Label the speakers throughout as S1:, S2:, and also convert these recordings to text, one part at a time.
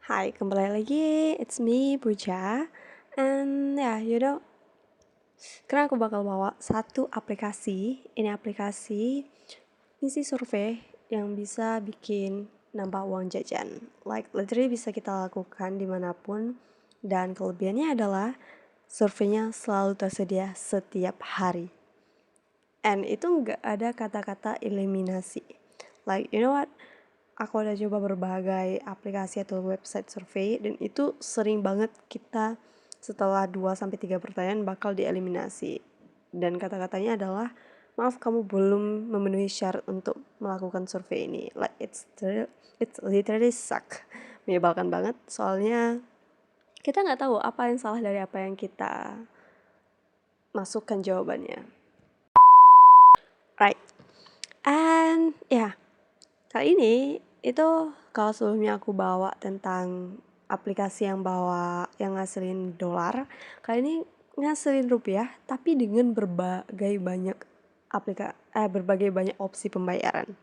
S1: Hai, kembali lagi. It's me, Puja. And sekarang aku bakal bawa satu aplikasi. Ini aplikasi isi survei yang bisa bikin nambah uang jajan. Like, literally bisa kita lakukan dimanapun. Dan kelebihannya adalah surveinya selalu tersedia setiap hari. And itu nggak ada kata-kata eliminasi. Like, you know what? Aku udah coba berbagai aplikasi atau website survei dan itu sering banget kita setelah 2-3 pertanyaan bakal dieliminasi. Dan kata-katanya adalah, maaf kamu belum memenuhi syarat untuk melakukan survei ini. Like it's literally suck. Menyebalkan banget soalnya kita nggak tahu apa yang salah dari apa yang kita masukkan jawabannya. Right. And kali ini itu kalau sebelumnya aku bawa tentang aplikasi yang ngasilin dolar, kali ini ngasilin rupiah tapi dengan berbagai banyak opsi pembayaran.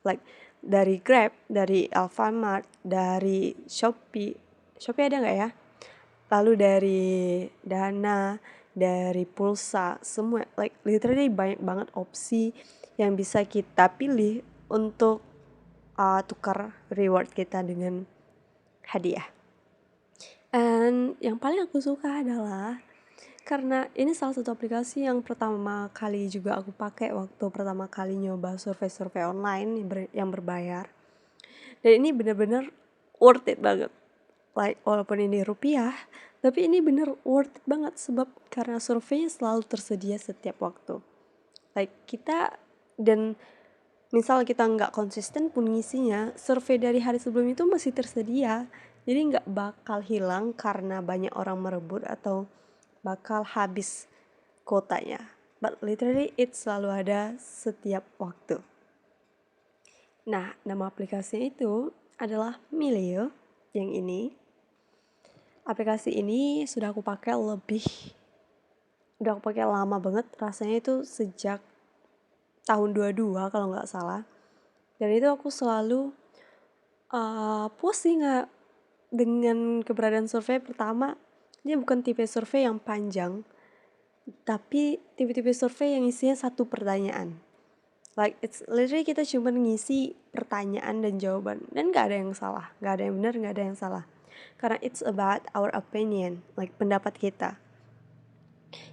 S1: Like dari Grab, dari Alfamart, dari Shopee ada nggak ya? Lalu dari Dana, dari Pulsa, semua like literally banyak banget opsi yang bisa kita pilih untuk tukar reward kita dengan hadiah. And yang paling aku suka adalah karena ini salah satu aplikasi yang pertama kali juga aku pakai waktu pertama kali nyoba survei online yang berbayar. Dan ini bener-bener worth it banget. Like walaupun ini rupiah, tapi ini bener worth it banget sebab karena surveinya selalu tersedia setiap waktu. Like kita dan misal kita nggak konsisten pun ngisinya, survei dari hari sebelum itu masih tersedia. Jadi nggak bakal hilang karena banyak orang merebut atau bakal habis kuotanya. But literally it selalu ada setiap waktu. Nah, nama aplikasinya itu adalah Milio yang ini. Aplikasi ini udah aku pakai lama banget. Rasanya itu sejak tahun 22 kalau nggak salah. Dan itu aku selalu puas sih nggak dengan keberadaan survei. Pertama, dia bukan tipe survei yang panjang, tapi tipe-tipe survei yang isinya satu pertanyaan. Like it's literally kita cuma ngisi pertanyaan dan jawaban, dan nggak ada yang salah, nggak ada yang benar, nggak ada yang salah, karena it's about our opinion, like pendapat kita.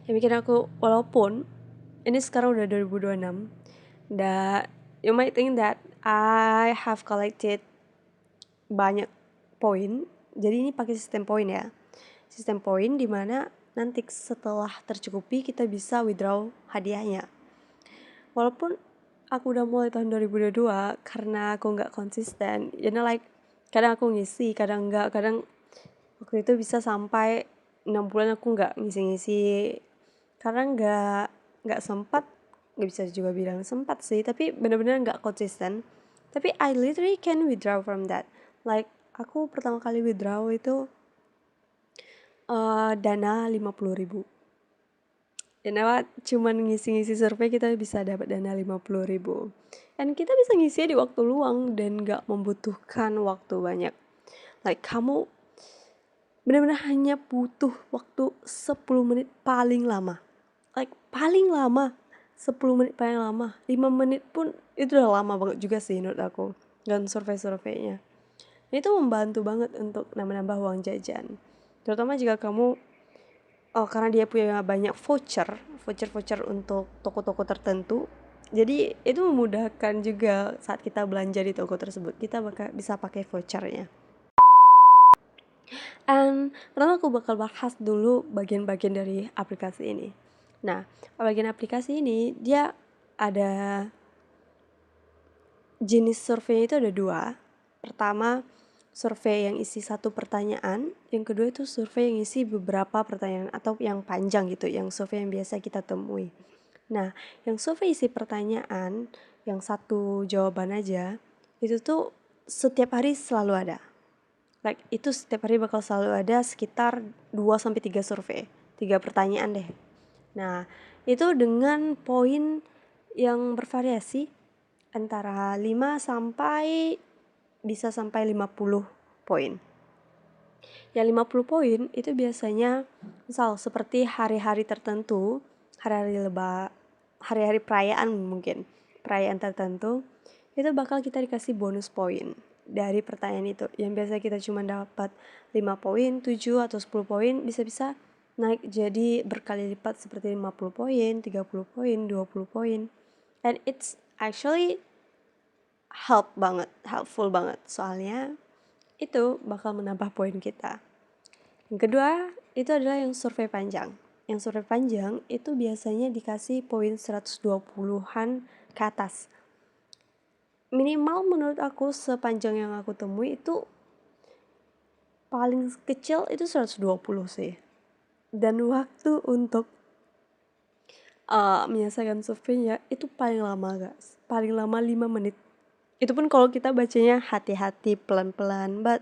S1: Yang bikin aku, walaupun ini sekarang udah 2026, that you might think that I have collected banyak poin. Jadi ini pakai sistem poin ya. Sistem poin dimana nanti setelah tercukupi kita bisa withdraw hadiahnya. Walaupun aku udah mulai tahun 2022 karena aku nggak konsisten. Like kadang aku ngisi, kadang nggak, kadang waktu itu bisa sampai 6 bulan aku nggak ngisi-ngisi karena nggak sempat. Nggak bisa juga bilang sempat sih, tapi benar-benar nggak konsisten. Tapi I literally can withdraw from that. Like aku pertama kali withdraw itu dana 50.000. Cuman ngisi-ngisi survei kita bisa dapat dana 50.000. Dan kita bisa ngisi di waktu luang dan gak membutuhkan waktu banyak. Like kamu benar-benar hanya butuh waktu 10 menit paling lama. Like paling lama 10 menit paling lama. 5 menit pun itu udah lama banget juga sih menurut aku. Dan survei-surveinya itu membantu banget untuk nambah-nambah uang jajan. Terutama jika kamu karena dia punya banyak voucher untuk toko-toko tertentu. Jadi itu memudahkan juga saat kita belanja di toko tersebut. Kita bisa pakai vouchernya. And pertama aku bakal bahas dulu bagian-bagian dari aplikasi ini. Nah, bagian aplikasi ini dia ada jenis survei itu ada 2. Pertama, survei yang isi satu pertanyaan. Yang kedua itu survei yang isi beberapa pertanyaan atau yang panjang gitu, yang survei yang biasa kita temui. Nah, yang survei isi pertanyaan, yang satu jawaban aja, itu tuh setiap hari selalu ada. Like itu setiap hari bakal selalu ada sekitar 2-3 survei, 3 pertanyaan deh. Nah, itu dengan poin yang bervariasi antara 5 sampai 50 poin. Yang 50 poin itu biasanya misal seperti hari-hari tertentu, hari-hari perayaan mungkin, perayaan tertentu, itu bakal kita dikasih bonus poin dari pertanyaan itu. Yang biasa kita cuma dapat 5 poin, 7 atau 10 poin, bisa-bisa naik jadi berkali lipat seperti 50 poin, 30 poin, 20 poin. And it's actually helpful banget. Soalnya itu bakal menambah poin kita. Yang kedua, itu adalah yang survei panjang. Yang survei panjang itu biasanya dikasih poin 120-an ke atas. Minimal menurut aku sepanjang yang aku temui itu paling kecil itu 120 sih. Dan waktu untuk menyelesaikan surveinya itu paling lama guys. Paling lama 5 menit. Itu pun kalau kita bacanya hati-hati, pelan-pelan. But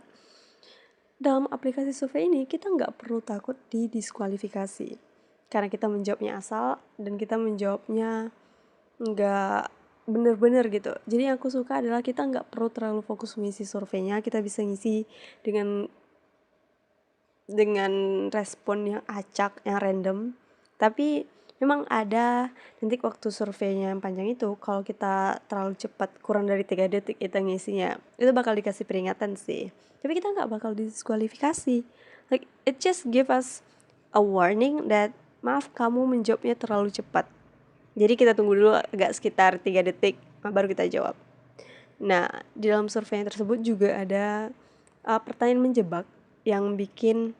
S1: dalam aplikasi survei ini kita nggak perlu takut didiskualifikasi. Karena kita menjawabnya asal dan kita menjawabnya nggak bener-bener gitu. Jadi yang aku suka adalah kita nggak perlu terlalu fokus mengisi surveinya. Kita bisa ngisi dengan respon yang acak, yang random. Tapi memang ada nanti waktu surveinya yang panjang itu, kalau kita terlalu cepat, kurang dari 3 detik kita ngisinya, itu bakal dikasih peringatan sih. Tapi kita nggak bakal didiskualifikasi. Like, it just give us a warning that, maaf kamu menjawabnya terlalu cepat. Jadi kita tunggu dulu agak sekitar 3 detik, baru kita jawab. Nah, di dalam survei tersebut juga ada pertanyaan menjebak yang bikin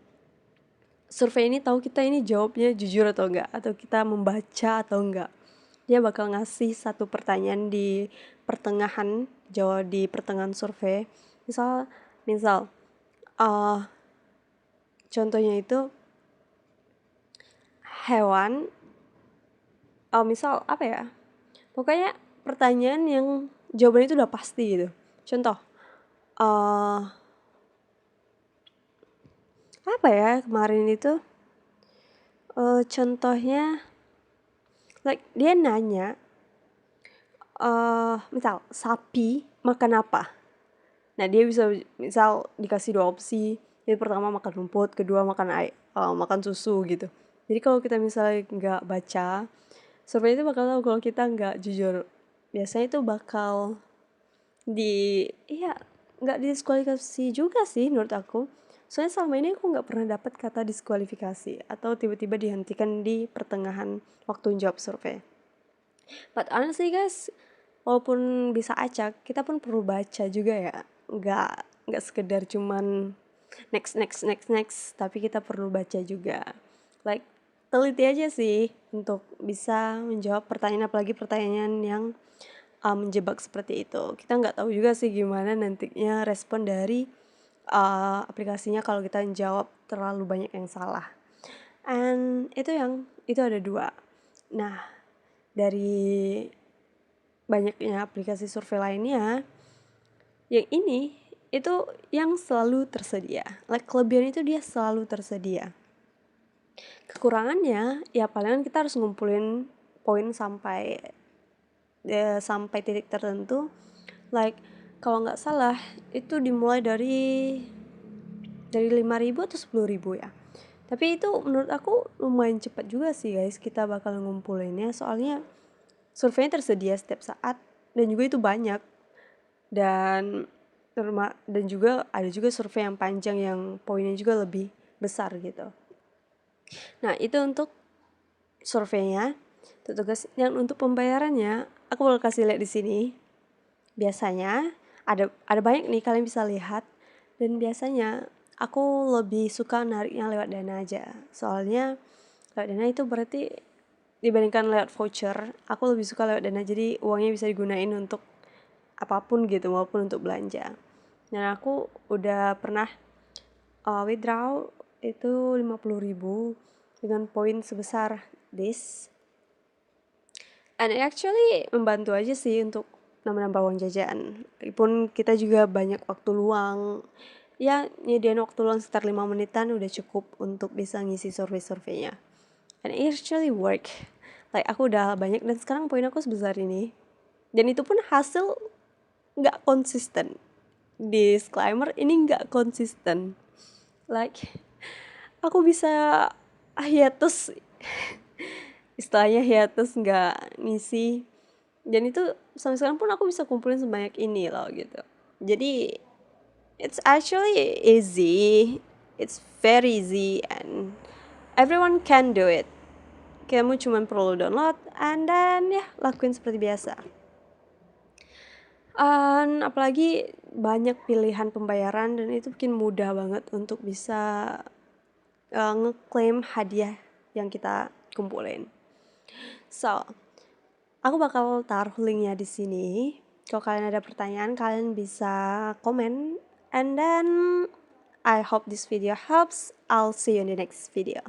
S1: survei ini tahu kita ini jawabnya jujur atau enggak, atau kita membaca atau enggak. Dia bakal ngasih satu pertanyaan di pertengahan, jawab di pertengahan survei. Misal contohnya itu hewan, misal apa ya? Pokoknya pertanyaan yang jawabannya itu udah pasti gitu. Contoh, apa ya kemarin itu? Contohnya, like dia nanya, misal sapi makan apa? Nah dia bisa misal dikasih 2 opsi. Jadi pertama makan rumput, kedua makan susu gitu. Jadi kalau kita misalnya nggak baca, survei itu bakal tahu kalau kita nggak jujur. Biasanya itu bakal nggak diskualifikasi juga sih menurut aku. Soalnya selama ini aku nggak pernah dapat kata diskualifikasi atau tiba-tiba dihentikan di pertengahan waktu jawab survei. But honestly guys, walaupun bisa acak, kita pun perlu baca juga ya. Nggak sekedar cuman next, tapi kita perlu baca juga. Like, teliti aja sih untuk bisa menjawab pertanyaan, apalagi pertanyaan yang menjebak seperti itu. Kita nggak tahu juga sih gimana nantinya respon dari aplikasinya kalau kita jawab terlalu banyak yang salah. And itu ada 2. Nah, dari banyaknya aplikasi survei lainnya, yang ini itu yang selalu tersedia. Like, kelebihan itu dia selalu tersedia. Kekurangannya ya palingan kita harus ngumpulin poin sampai titik tertentu. Like, kalau nggak salah itu dimulai dari 5.000 atau 10.000 ya. Tapi itu menurut aku lumayan cepat juga sih guys kita bakal ngumpulinnya, soalnya surveinya tersedia setiap saat dan juga itu banyak. Dan juga ada juga survei yang panjang yang poinnya juga lebih besar gitu. Nah, itu untuk surveinya. Tugas yang untuk pembayarannya aku bakal kasih lihat di sini. Biasanya ada banyak nih, kalian bisa lihat. Dan biasanya aku lebih suka nariknya lewat Dana aja. Soalnya lewat Dana itu berarti dibandingkan lewat voucher, aku lebih suka lewat Dana, jadi uangnya bisa digunain untuk apapun gitu, maupun untuk belanja. Dan aku udah pernah withdraw itu 50.000 dengan poin sebesar this. And it actually membantu aja sih untuk nambah-nambah uang jajan. Walaupun kita juga banyak waktu luang, ya nyediain waktu luang sekitar 5 menitan udah cukup untuk bisa ngisi survei-surveinya. And it actually work. Like, aku udah banyak dan sekarang poin aku sebesar ini. Dan itu pun hasil nggak konsisten. Disclaimer, ini nggak konsisten. Like aku bisa hiatus, istilahnya hiatus nggak ngisi, dan itu sampai sekarang pun aku bisa kumpulin sebanyak ini loh gitu. Jadi it's actually easy, it's very easy and everyone can do it. Kamu cuma perlu download and then ya lakuin seperti biasa. Apalagi banyak pilihan pembayaran dan itu bikin mudah banget untuk bisa ngeklaim hadiah yang kita kumpulin. So, aku bakal taruh linknya di sini. Kalau kalian ada pertanyaan, kalian bisa komen. And then, I hope this video helps. I'll see you in the next video.